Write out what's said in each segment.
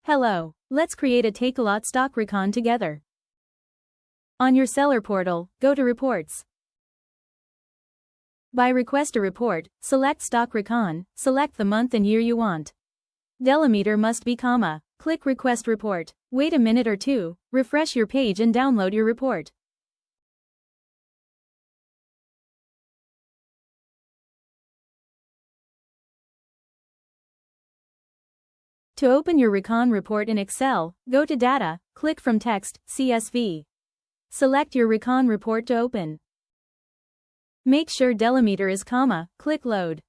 Hello, let's create a Takealot stock recon together. On your seller portal, go to Reports. By Request a Report, select Stock Recon, select the month and year you want. Delimiter must be comma. Click Request Report. Wait a minute or two, refresh your page and download your report. To open your Recon report in Excel, go to Data, click from Text, CSV. Select your Recon report to open. Make sure delimiter is comma, click Load.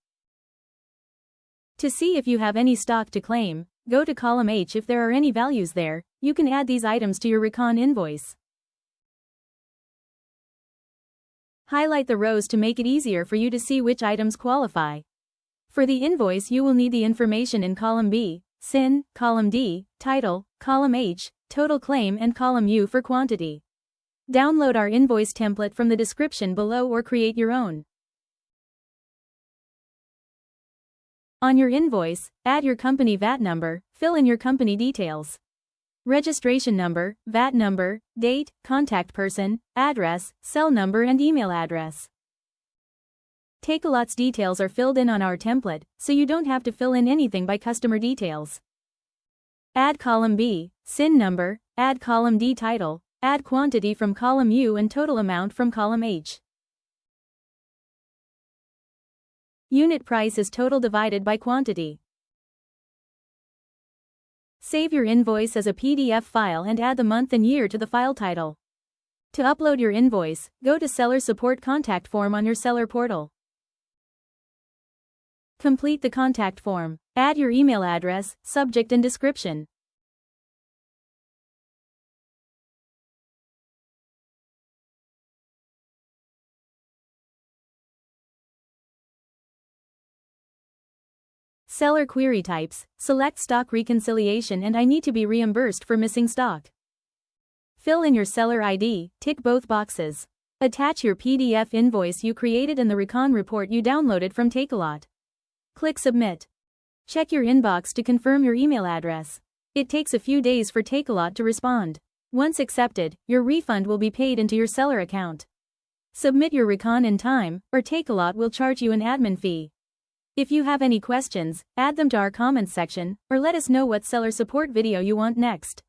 To see if you have any stock to claim, go to column H. If there are any values there, you can add these items to your Recon invoice. Highlight the rows to make it easier for you to see which items qualify. For the invoice you will need the information in column B, SIN, column D, title, column H, total claim and column U for quantity. Download our invoice template from the description below or create your own. On your invoice, add your company VAT number, fill in your company details. Registration number, VAT number, date, contact person, address, cell number and email address. Takealot's details are filled in on our template, so you don't have to fill in anything by customer details. Add column B, SIN number, add column D title, add quantity from column U and total amount from column H. Unit price is total divided by quantity. Save your invoice as a PDF file and add the month and year to the file title. To upload your invoice, go to Seller Support Contact Form on your seller portal. Complete the contact form. Add your email address, subject and description. Seller query types, select stock reconciliation and I need to be reimbursed for missing stock. Fill in your seller ID, tick both boxes. Attach your PDF invoice you created and the Recon report you downloaded from Takealot. Click Submit. Check your inbox to confirm your email address. It takes a few days for Takealot to respond. Once accepted, your refund will be paid into your seller account. Submit your Recon in time, or Takealot will charge you an admin fee. If you have any questions, add them to our comments section, or let us know what seller support video you want next.